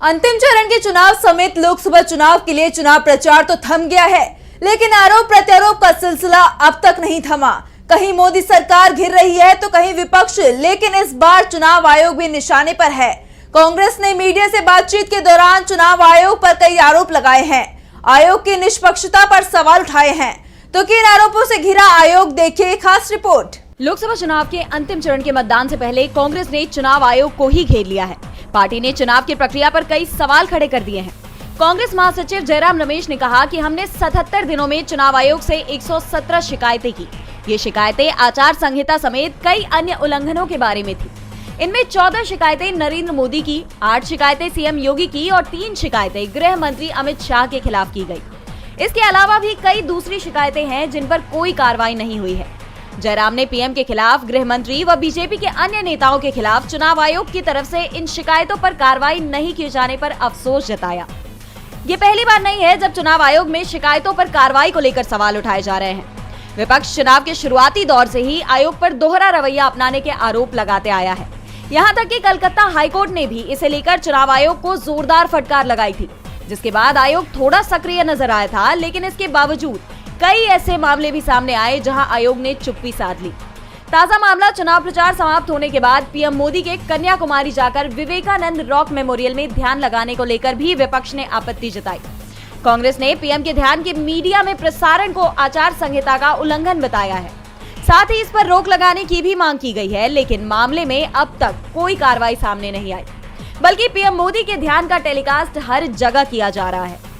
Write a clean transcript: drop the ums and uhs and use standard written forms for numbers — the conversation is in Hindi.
अंतिम चरण के चुनाव समेत लोकसभा चुनाव के लिए चुनाव प्रचार तो थम गया है, लेकिन आरोप प्रत्यारोप का सिलसिला अब तक नहीं थमा। कहीं मोदी सरकार घिर रही है तो कहीं विपक्ष, लेकिन इस बार चुनाव आयोग भी निशाने पर है। कांग्रेस ने मीडिया से बातचीत के दौरान चुनाव आयोग पर कई आरोप लगाए हैं, आयोग की निष्पक्षता पर सवाल उठाए हैं। तो किन आरोपों से घिरा आयोग, देखिए खास रिपोर्ट। लोकसभा चुनाव के अंतिम चरण के मतदान से पहले कांग्रेस ने चुनाव आयोग को ही घेर लिया है। पार्टी ने चुनाव की प्रक्रिया पर कई सवाल खड़े कर दिए हैं। कांग्रेस महासचिव जयराम रमेश ने कहा कि हमने 77 दिनों में चुनाव आयोग से 117 शिकायतें की। ये शिकायतें आचार संहिता समेत कई अन्य उल्लंघनों के बारे में थी। इनमें 14 शिकायतें नरेंद्र मोदी की, 8 शिकायतें सीएम योगी की और 3 शिकायतें गृह मंत्री अमित शाह के खिलाफ की गई। इसके अलावा भी कई दूसरी शिकायतें हैं जिन पर कोई कार्रवाई नहीं हुई है। जयराम ने पीएम के खिलाफ, गृह मंत्री व बीजेपी के अन्य नेताओं के खिलाफ चुनाव आयोग की तरफ से इन शिकायतों पर कार्रवाई नहीं किए जाने पर अफसोस जताया। ये पहली बार नहीं है जब चुनाव आयोग में शिकायतों पर कार्रवाई को लेकर सवाल उठाए जा रहे हैं। विपक्ष चुनाव के शुरुआती दौर से ही आयोग पर दोहरा रवैया अपनाने के आरोप लगाते आया है। यहाँ तक कि कलकत्ता हाईकोर्ट ने भी इसे लेकर चुनाव आयोग को जोरदार फटकार लगाई थी, जिसके बाद आयोग थोड़ा सक्रिय नजर आया था। लेकिन इसके बावजूद कई ऐसे मामले भी सामने आए जहां आयोग ने चुप्पी साध ली। ताजा मामला, चुनाव प्रचार समाप्त होने के बाद पीएम मोदी के कन्याकुमारी जाकर विवेकानंद रॉक मेमोरियल में ध्यान लगाने को लेकर भी विपक्ष ने आपत्ति जताई। कांग्रेस ने पीएम के ध्यान के मीडिया में प्रसारण को आचार संहिता का उल्लंघन बताया है। साथ ही इस पर रोक लगाने की भी मांग की गई है, लेकिन मामले में अब तक कोई कार्रवाई सामने नहीं आई, बल्कि पीएम मोदी के ध्यान का टेलीकास्ट हर जगह किया जा रहा है।